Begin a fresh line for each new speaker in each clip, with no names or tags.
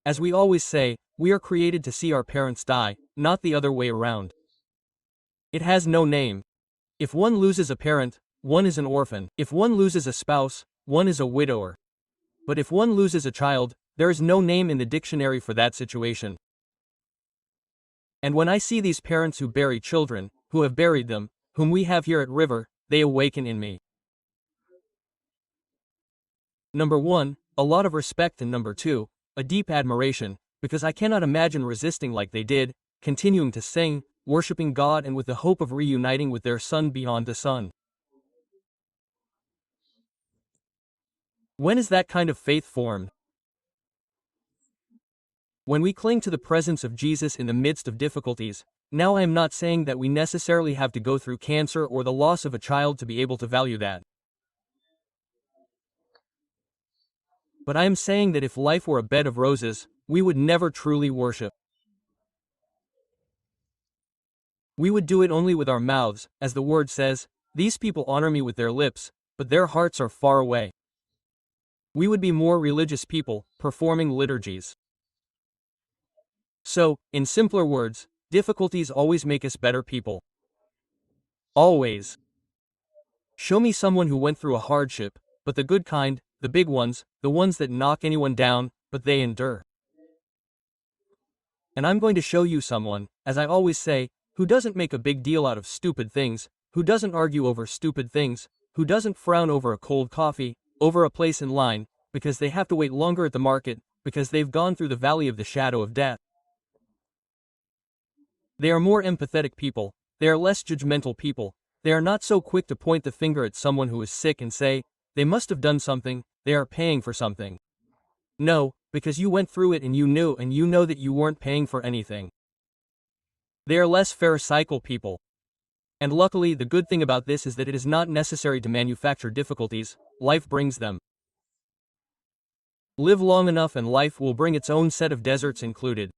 As we always say, we are created to see our parents die, not the other way around. It has no name. If one loses a parent, one is an orphan. If one loses a spouse, one is a widower. But if one loses a child, there is no name in the dictionary for that situation. And when I see these parents who bury children, who have buried them, whom we have here at River, they awaken in me. Number 1, a lot of respect, and number 2, a deep admiration, because I cannot imagine resisting like they did, continuing to sing, worshiping God, and with the hope of reuniting with their son beyond the sun. When is that kind of faith formed? When we cling to the presence of Jesus in the midst of difficulties. Now I am not saying that we necessarily have to go through cancer or the loss of a child to be able to value that. But I am saying that if life were a bed of roses, we would never truly worship. We would do it only with our mouths, as the word says, "These people honor me with their lips, but their hearts are far away." We would be more religious people, performing liturgies. So, in simpler words, difficulties always make us better people. Always. Show me someone who went through a hardship, but the good kind, the big ones, the ones that knock anyone down, but they endure. And I'm going to show you someone, as I always say, who doesn't make a big deal out of stupid things, who doesn't argue over stupid things, who doesn't frown over a cold coffee, over a place in line, because they have to wait longer at the market, because they've gone through the valley of the shadow of death. They are more empathetic people, they are less judgmental people, they are not so quick to point the finger at someone who is sick and say, "They must have done something, they are paying for something." No, because you went through it and you know that you weren't paying for anything. They are less pharisaical people. And luckily, the good thing about this is that it is not necessary to manufacture difficulties, life brings them. Live long enough and life will bring its own set of deserts included.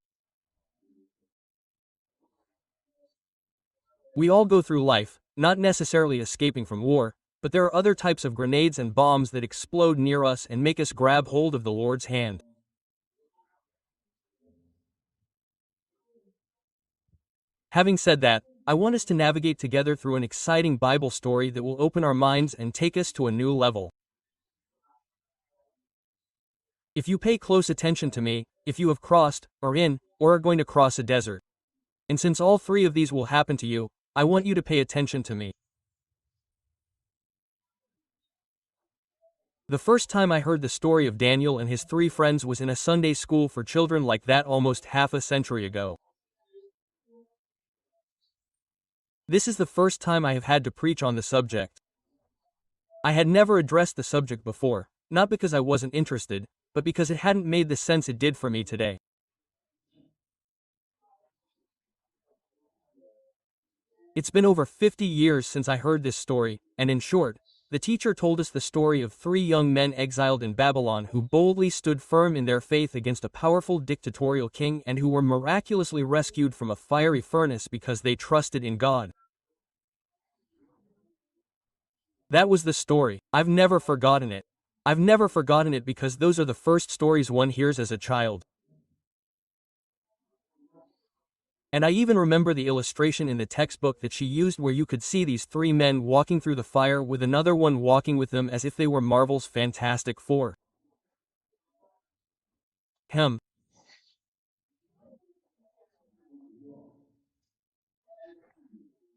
We all go through life, not necessarily escaping from war, but there are other types of grenades and bombs that explode near us and make us grab hold of the Lord's hand. Having said that, I want us to navigate together through an exciting Bible story that will open our minds and take us to a new level. If you pay close attention to me, if you have crossed, or are going to cross a desert, and since all three of these will happen to you, I want you to pay attention to me. The first time I heard the story of Daniel and his 3 friends was in a Sunday school for children like that almost half a century ago. This is the first time I have had to preach on the subject. I had never addressed the subject before, not because I wasn't interested, but because it hadn't made the sense it did for me today. It's been over 50 years since I heard this story, and in short, the teacher told us the story of 3 young men exiled in Babylon who boldly stood firm in their faith against a powerful dictatorial king and who were miraculously rescued from a fiery furnace because they trusted in God. That was the story. I've never forgotten it. I've never forgotten it because those are the first stories one hears as a child. And I even remember the illustration in the textbook that she used where you could see these 3 men walking through the fire with another one walking with them as if they were Marvel's Fantastic Four.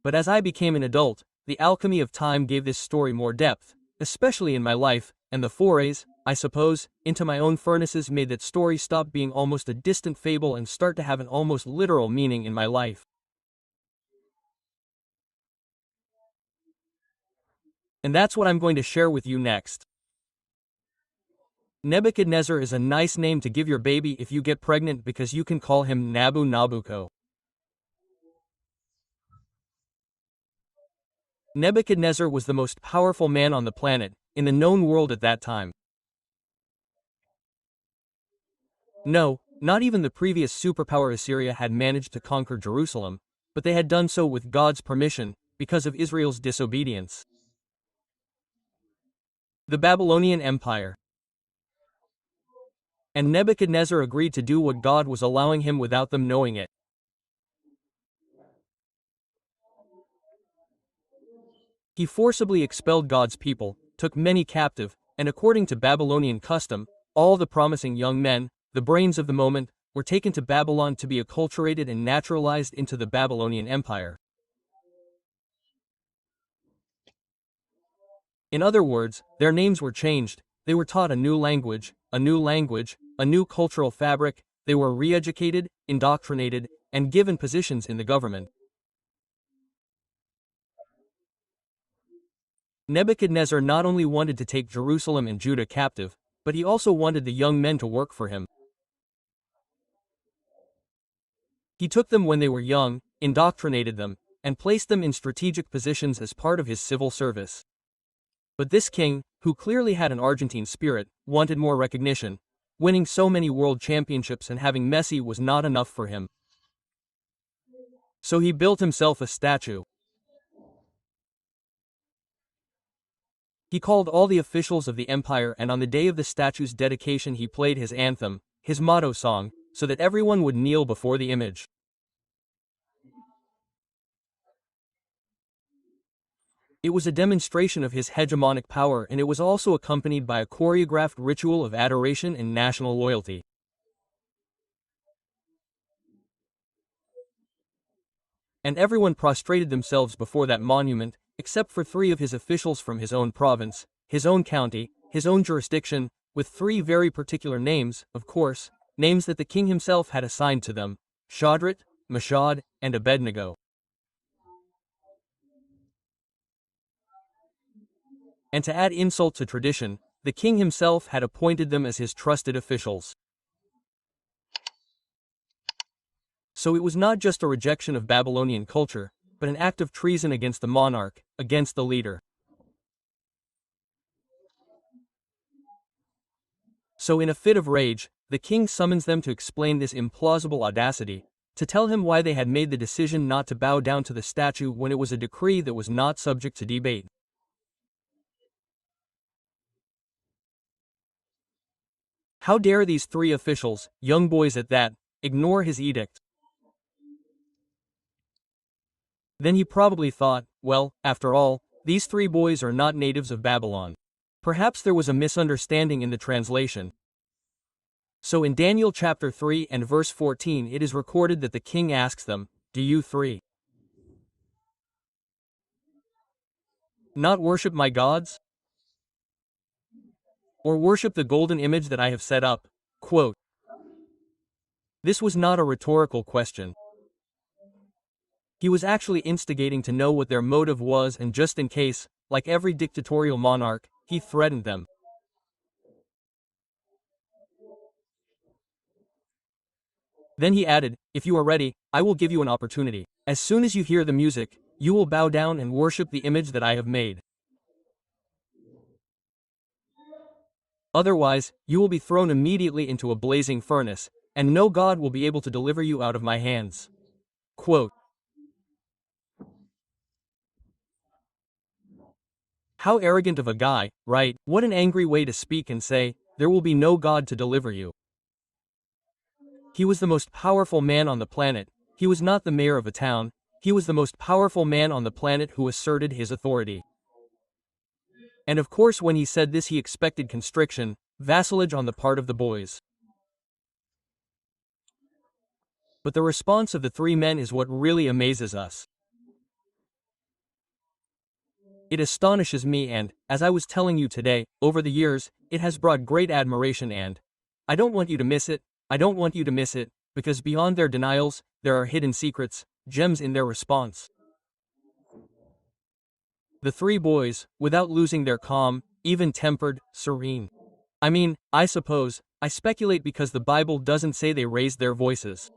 But as I became an adult, the alchemy of time gave this story more depth, especially in my life, and the forays, I suppose, into my own furnaces made that story stop being almost a distant fable and start to have an almost literal meaning in my life. And that's what I'm going to share with you next. Nebuchadnezzar is a nice name to give your baby if you get pregnant because you can call him Nabucodonosor. Nebuchadnezzar was the most powerful man on the planet, in the known world at that time. No, not even the previous superpower Assyria had managed to conquer Jerusalem, but they had done so with God's permission, because of Israel's disobedience. The Babylonian Empire. And Nebuchadnezzar agreed to do what God was allowing him without them knowing it. He forcibly expelled God's people, took many captive, and according to Babylonian custom, all the promising young men, the brains of the moment, were taken to Babylon to be acculturated and naturalized into the Babylonian Empire. In other words, their names were changed, they were taught a new language, a new cultural fabric, they were re-educated, indoctrinated, and given positions in the government. Nebuchadnezzar not only wanted to take Jerusalem and Judah captive, but he also wanted the young men to work for him. He took them when they were young, indoctrinated them, and placed them in strategic positions as part of his civil service. But this king, who clearly had an Argentine spirit, wanted more recognition. Winning so many world championships and having Messi was not enough for him. So he built himself a statue. He called all the officials of the empire, and on the day of the statue's dedication he played his anthem, his motto song, so that everyone would kneel before the image. It was a demonstration of his hegemonic power, and it was also accompanied by a choreographed ritual of adoration and national loyalty. And everyone prostrated themselves before that monument, except for 3 of his officials from his own province, his own county, his own jurisdiction, with 3 very particular names, of course, names that the king himself had assigned to them: Shadrach, Meshach, and Abednego. And to add insult to tradition, the king himself had appointed them as his trusted officials. So it was not just a rejection of Babylonian culture, but an act of treason against the monarch, against the leader. So in a fit of rage, the king summons them to explain this implausible audacity, to tell him why they had made the decision not to bow down to the statue when it was a decree that was not subject to debate. How dare these 3 officials, young boys at that, ignore his edict? Then he probably thought, well, after all, these 3 boys are not natives of Babylon. Perhaps there was a misunderstanding in the translation. So in Daniel chapter 3 and verse 14 it is recorded that the king asks them, "Do you 3 not worship my gods? Or worship the golden image that I have set up?" Quote. This was not a rhetorical question. He was actually instigating to know what their motive was, and just in case, like every dictatorial monarch, he threatened them. Then he added, "If you are ready, I will give you an opportunity. As soon as you hear the music, you will bow down and worship the image that I have made. Otherwise, you will be thrown immediately into a blazing furnace, and no God will be able to deliver you out of my hands." Quote. How arrogant of a guy, right? What an angry way to speak and say, "There will be no God to deliver you." He was the most powerful man on the planet. He was not the mayor of a town. He was the most powerful man on the planet who asserted his authority. And of course when he said this he expected constriction, vassalage on the part of the boys. But the response of the 3 men is what really amazes us. It astonishes me, and, as I was telling you today, over the years, it has brought great admiration, and I don't want you to miss it, because beyond their denials, there are hidden secrets, gems in their response. The 3 boys, without losing their calm, even-tempered, serene. I speculate because the Bible doesn't say they raised their voices.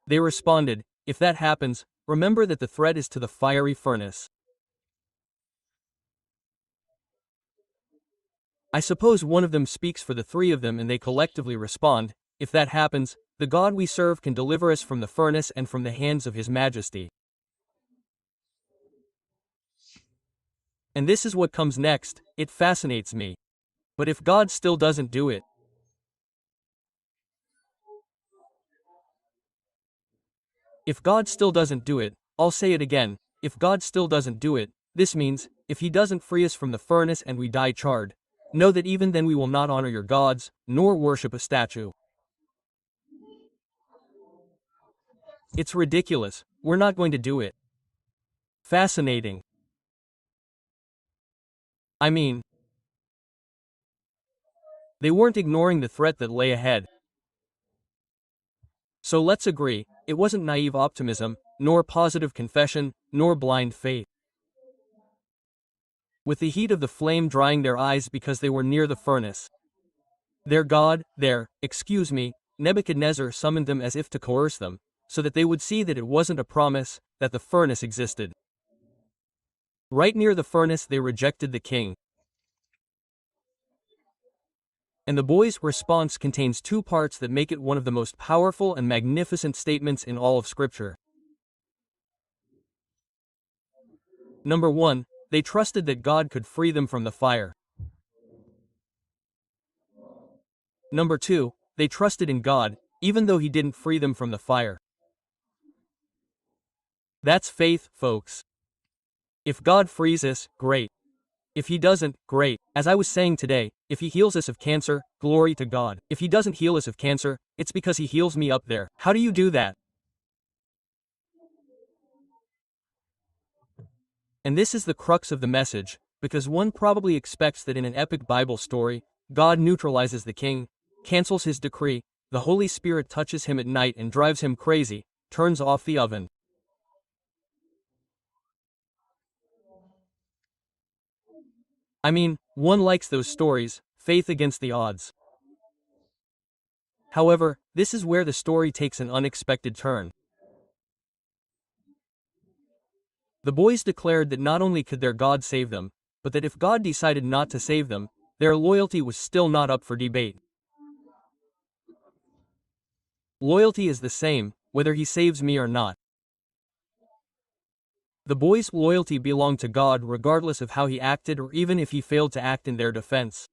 They responded, "If that happens, remember that the threat is to the fiery furnace." I suppose one of them speaks for the 3 of them and they collectively respond, "If that happens, the God we serve can deliver us from the furnace and from the hands of His Majesty." And this is what comes next. It fascinates me. But if God still doesn't do it, If God still doesn't do it, I'll say it again, if God still doesn't do it, this means, if he doesn't free us from the furnace and we die charred, know that even then we will not honor your gods, nor worship a statue. It's ridiculous, we're not going to do it. Fascinating. I mean, they weren't ignoring the threat that lay ahead. So let's agree, it wasn't naive optimism, nor positive confession, nor blind faith. With the heat of the flame drying their eyes because they were near the furnace, their god, Nebuchadnezzar summoned them as if to coerce them, so that they would see that it wasn't a promise, that the furnace existed. Right near the furnace they rejected the king. And the boy's response contains two parts that make it one of the most powerful and magnificent statements in all of Scripture. Number 1, they trusted that God could free them from the fire. Number 2, they trusted in God, even though he didn't free them from the fire. That's faith, folks. If God frees us, great. If he doesn't, great. As I was saying today, if he heals us of cancer, glory to God. If he doesn't heal us of cancer, it's because he heals me up there. How do you do that? And this is the crux of the message, because one probably expects that in an epic Bible story, God neutralizes the king, cancels his decree, the Holy Spirit touches him at night and drives him crazy, turns off the oven. I mean, one likes those stories, faith against the odds. However, this is where the story takes an unexpected turn. The boys declared that not only could their God save them, but that if God decided not to save them, their loyalty was still not up for debate. Loyalty is the same, whether he saves me or not. The boys' loyalty belonged to God regardless of how he acted or even if he failed to act in their defense.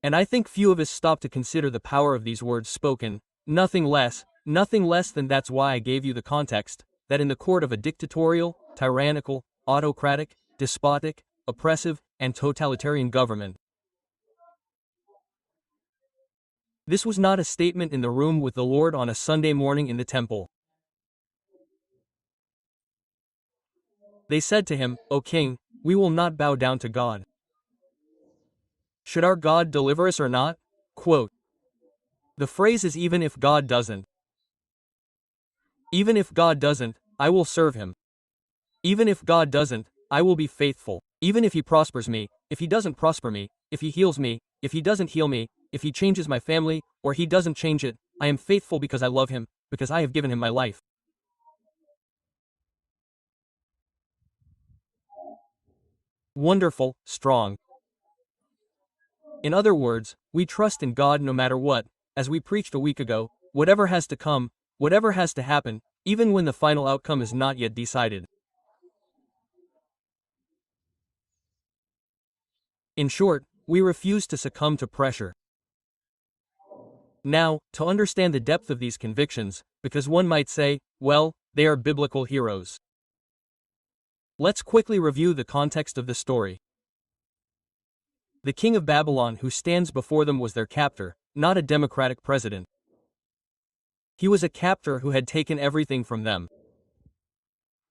And I think few of us stop to consider the power of these words spoken, nothing less than that's why I gave you the context, that in the court of a dictatorial, tyrannical, autocratic, despotic, oppressive, and totalitarian government. This was not a statement in the room with the Lord on a Sunday morning in the temple. They said to him, "O king, we will not bow down to God. Should our God deliver us or not?" Quote. The phrase is even if God doesn't. Even if God doesn't, I will serve him. Even if God doesn't, I will be faithful. Even if he prospers me, if he doesn't prosper me, if he heals me, if he doesn't heal me, if he changes my family, or he doesn't change it, I am faithful because I love him, because I have given him my life. Wonderful, strong. In other words, we trust in God no matter what, as we preached a week ago, whatever has to come, whatever has to happen, even when the final outcome is not yet decided. In short, we refuse to succumb to pressure. Now, to understand the depth of these convictions, because one might say, well, they are biblical heroes. Let's quickly review the context of the story. The king of Babylon who stands before them was their captor, not a democratic president. He was a captor who had taken everything from them.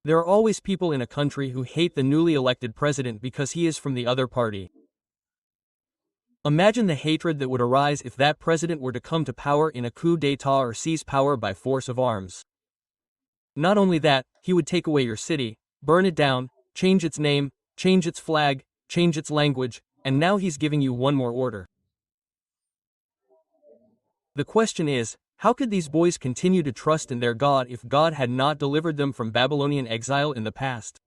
There are always people in a country who hate the newly elected president because he is from the other party. Imagine the hatred that would arise if that president were to come to power in a coup d'état or seize power by force of arms. Not only that, he would take away your city, burn it down, change its name, change its flag, change its language, and now he's giving you one more order. The question is, how could these boys continue to trust in their God if God had not delivered them from Babylonian exile in the past?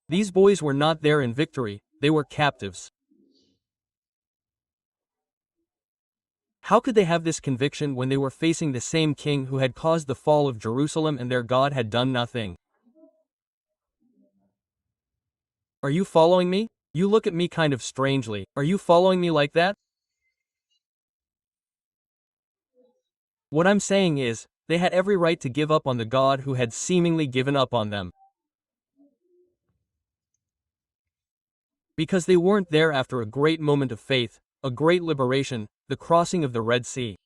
These boys were not there in victory, they were captives. How could they have this conviction when they were facing the same king who had caused the fall of Jerusalem and their God had done nothing? Are you following me? You look at me kind of strangely. Are you following me like that? What I'm saying is, they had every right to give up on the God who had seemingly given up on them. Because they weren't there after a great moment of faith, a great liberation, the crossing of the Red Sea.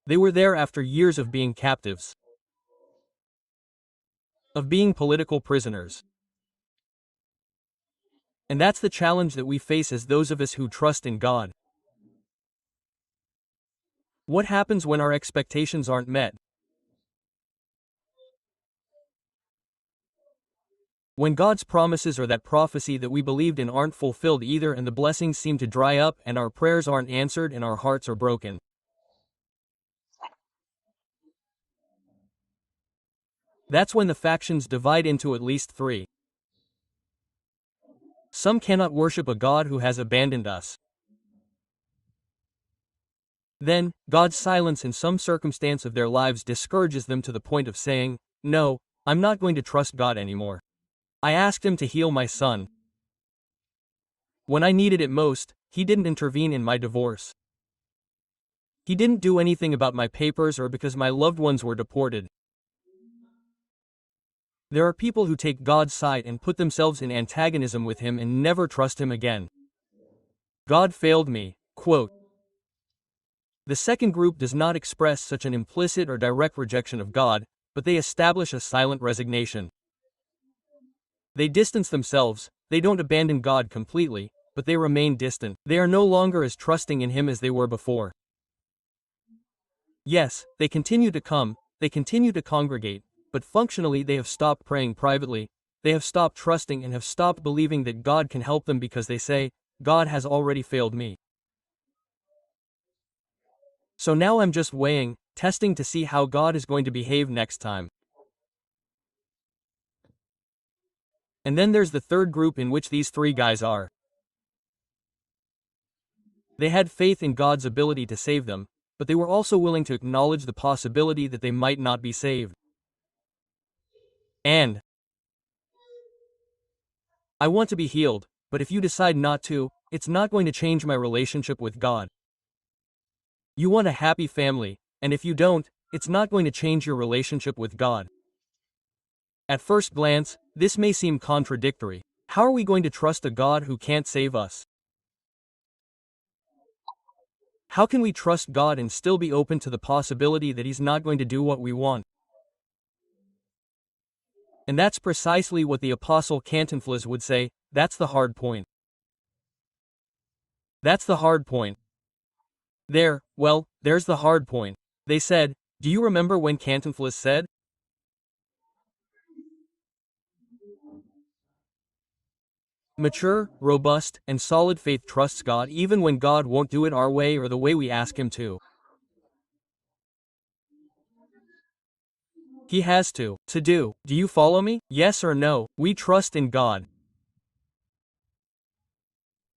They were there after years of being captives, of being political prisoners. And that's the challenge that we face as those of us who trust in God. What happens when our expectations aren't met? When God's promises or that prophecy that we believed in aren't fulfilled either, and the blessings seem to dry up and our prayers aren't answered and our hearts are broken. That's when the factions divide into at least three. Some cannot worship a God who has abandoned us. Then, God's silence in some circumstance of their lives discourages them to the point of saying, "No, I'm not going to trust God anymore. I asked Him to heal my son. When I needed it most, He didn't intervene in my divorce. He didn't do anything about my papers or because my loved ones were deported." There are people who take God's side and put themselves in antagonism with Him and never trust Him again. God failed me, quote. The second group does not express such an implicit or direct rejection of God, but they establish a silent resignation. They distance themselves. They don't abandon God completely, but they remain distant. They are no longer as trusting in Him as they were before. Yes, they continue to come, they continue to congregate, but functionally they have stopped praying privately, they have stopped trusting and have stopped believing that God can help them because they say, "God has already failed me. So now I'm just weighing, testing to see how God is going to behave next time." And then there's the third group in which these three guys are. They had faith in God's ability to save them, but they were also willing to acknowledge the possibility that they might not be saved. And I want to be healed, but if you decide not to, it's not going to change my relationship with God. You want a happy family, and if you don't, it's not going to change your relationship with God. At first glance, this may seem contradictory. How are we going to trust a God who can't save us? How can we trust God and still be open to the possibility that He's not going to do what we want? And that's precisely what the Apostle Cantinflas would say, that's the hard point. That's the hard point. There's the hard point. They said, do you remember when Cantinflas said? Mature, robust, and solid faith trusts God even when God won't do it our way or the way we ask Him to. He has to do. Do you follow me? Yes or no? We trust in God,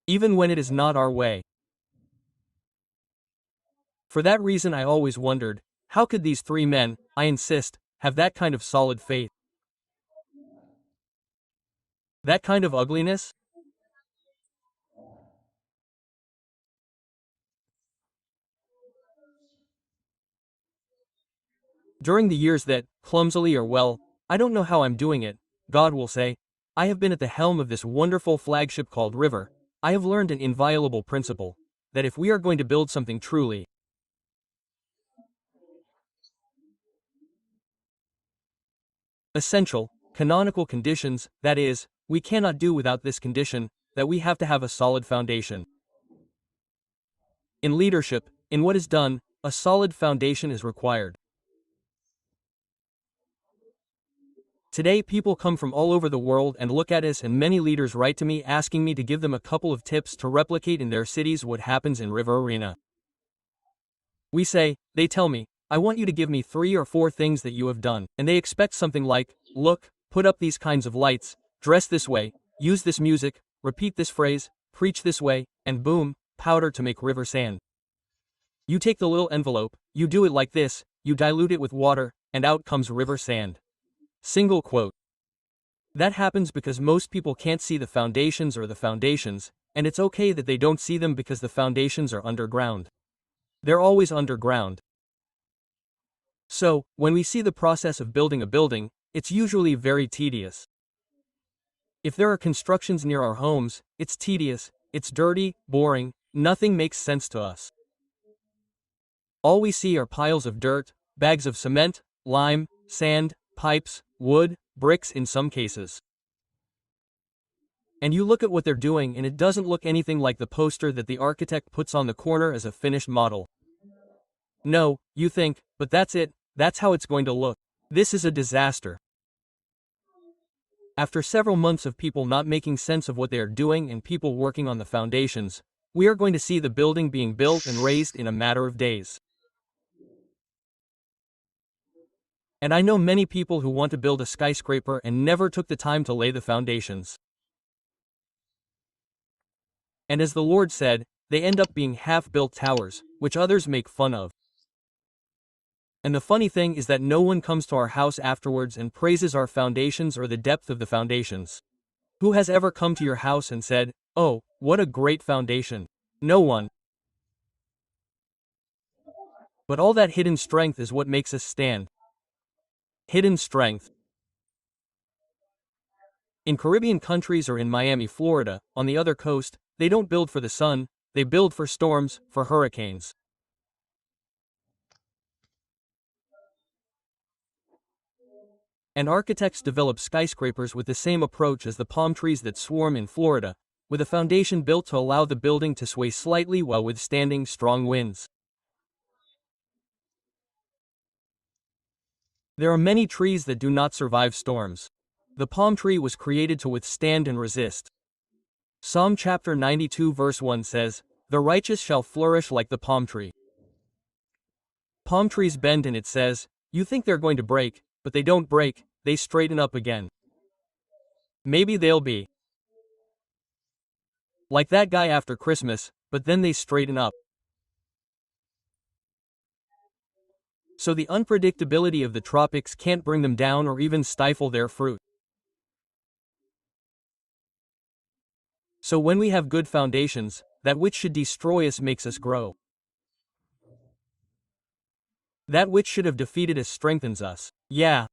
even when it is not our way. For that reason I always wondered, how could these three men, I insist, have that kind of solid faith? That kind of ugliness? During the years that, clumsily or well, I don't know how I'm doing it, God will say, I have been at the helm of this wonderful flagship called River. I have learned an inviolable principle, that if we are going to build something truly essential, canonical conditions, that is, we cannot do without this condition, that we have to have a solid foundation. In leadership, in what is done, a solid foundation is required. Today people come from all over the world and look at us, and many leaders write to me asking me to give them a couple of tips to replicate in their cities what happens in River Arena. They tell me, I want you to give me 3 or 4 things that you have done, and they expect something like, look, put up these kinds of lights, dress this way, use this music, repeat this phrase, preach this way, and boom, powder to make river sand. You take the little envelope, you do it like this, you dilute it with water, and out comes river sand. Single quote. That happens because most people can't see the foundations or the foundations, and it's okay that they don't see them because the foundations are underground. They're always underground. So, when we see the process of building a building, it's usually very tedious. If there are constructions near our homes, it's tedious, it's dirty, boring, nothing makes sense to us. All we see are piles of dirt, bags of cement, lime, sand, pipes, wood, bricks in some cases. And you look at what they're doing and it doesn't look anything like the poster that the architect puts on the corner as a finished model. No, you think, but that's it, that's how it's going to look. This is a disaster. After several months of people not making sense of what they are doing and people working on the foundations, we are going to see the building being built and raised in a matter of days. And I know many people who want to build a skyscraper and never took the time to lay the foundations. And as the Lord said, they end up being half-built towers, which others make fun of. And the funny thing is that no one comes to our house afterwards and praises our foundations or the depth of the foundations. Who has ever come to your house and said, "Oh, what a great foundation"? No one. But all that hidden strength is what makes us stand. Hidden strength. In Caribbean countries or in Miami, Florida, on the other coast, they don't build for the sun, they build for storms, for hurricanes. And architects develop skyscrapers with the same approach as the palm trees that swarm in Florida, with a foundation built to allow the building to sway slightly while withstanding strong winds. There are many trees that do not survive storms. The palm tree was created to withstand and resist. Psalm chapter 92 verse 1 says, "The righteous shall flourish like the palm tree." Palm trees bend and it says, you think they're going to break, but they don't break, they straighten up again. Maybe they'll be like that guy after Christmas, but then they straighten up. So the unpredictability of the tropics can't bring them down or even stifle their fruit. So when we have good foundations, that which should destroy us makes us grow. That which should have defeated us strengthens us. Yeah,